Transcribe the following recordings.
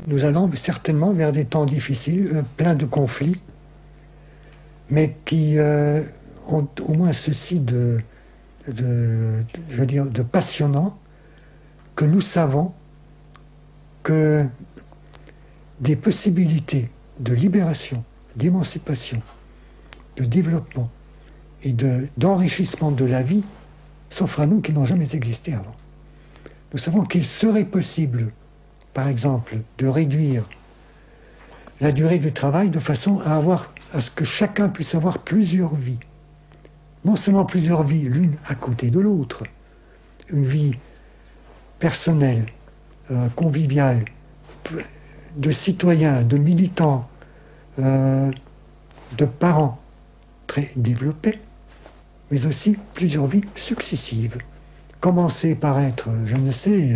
nous allons certainement vers des temps difficiles, pleins de conflits, mais qui ont au moins ceci je veux dire, de passionnant, que nous savons que des possibilités de libération, d'émancipation, de développement et d'enrichissement de la vie s'offrent à nous qui n'ont jamais existé avant. Nous savons qu'il serait possible, par exemple, de réduire la durée du travail de façon à ce que chacun puisse avoir plusieurs vies. Non seulement plusieurs vies, l'une à côté de l'autre, une vie personnelle, conviviale, de citoyens, de militants, de parents très développés, mais aussi plusieurs vies successives. Commencer par être, je ne sais,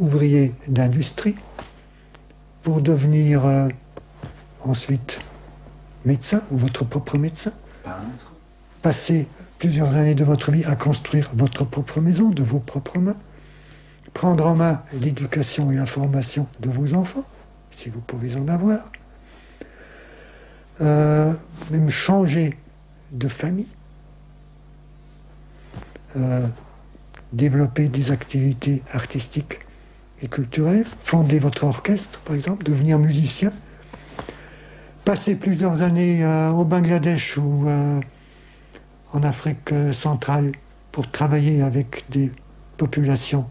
ouvrier d'industrie, pour devenir ensuite médecin ou votre propre médecin. Passer plusieurs années de votre vie à construire votre propre maison de vos propres mains. Prendre en main l'éducation et la formation de vos enfants, si vous pouvez en avoir. Même changer de famille. Développer des activités artistiques et culturelles. Fonder votre orchestre, par exemple, devenir musicien. Passer plusieurs années au Bangladesh ou en Afrique centrale pour travailler avec des populations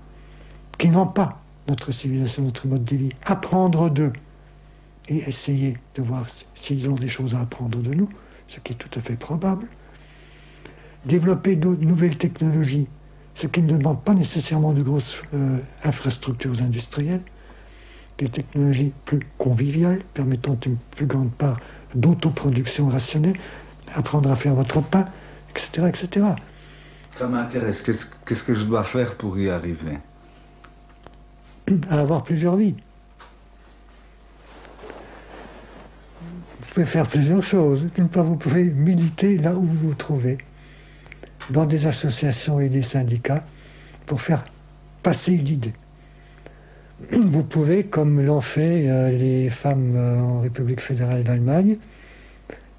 qui n'ont pas notre civilisation, notre mode de vie. Apprendre d'eux et essayer de voir s'ils ont des choses à apprendre de nous, ce qui est tout à fait probable. Développer de nouvelles technologies, ce qui ne demande pas nécessairement de grosses infrastructures industrielles, des technologies plus conviviales, permettant une plus grande part d'autoproduction rationnelle, apprendre à faire votre pain, etc., etc. Ça m'intéresse. Qu'est-ce que je dois faire pour y arriver? À avoir plusieurs vies. Vous pouvez faire plusieurs choses. Vous pouvez militer là où vous vous trouvez, dans des associations et des syndicats, pour faire passer l'idée. Vous pouvez, comme l'ont fait les femmes en République fédérale d'Allemagne,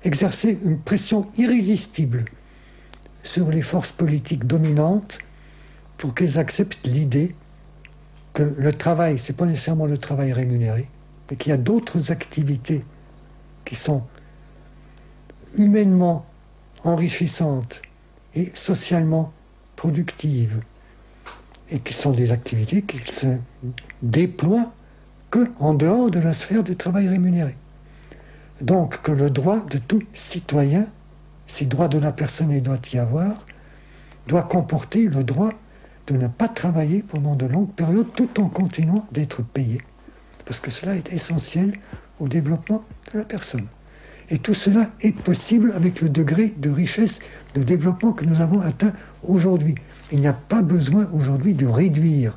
exercer une pression irrésistible sur les forces politiques dominantes pour qu'elles acceptent l'idée que le travail, ce n'est pas nécessairement le travail rémunéré, mais qu'il y a d'autres activités qui sont humainement enrichissantes et socialement productives, et qui sont des activités qui se déploient qu'en dehors de la sphère du travail rémunéré. Donc que le droit de tout citoyen, si droit de la personne il doit y avoir, doit comporter le droit de ne pas travailler pendant de longues périodes tout en continuant d'être payé. Parce que cela est essentiel au développement de la personne. Et tout cela est possible avec le degré de richesse, de développement que nous avons atteint aujourd'hui. Il n'y a pas besoin aujourd'hui de réduire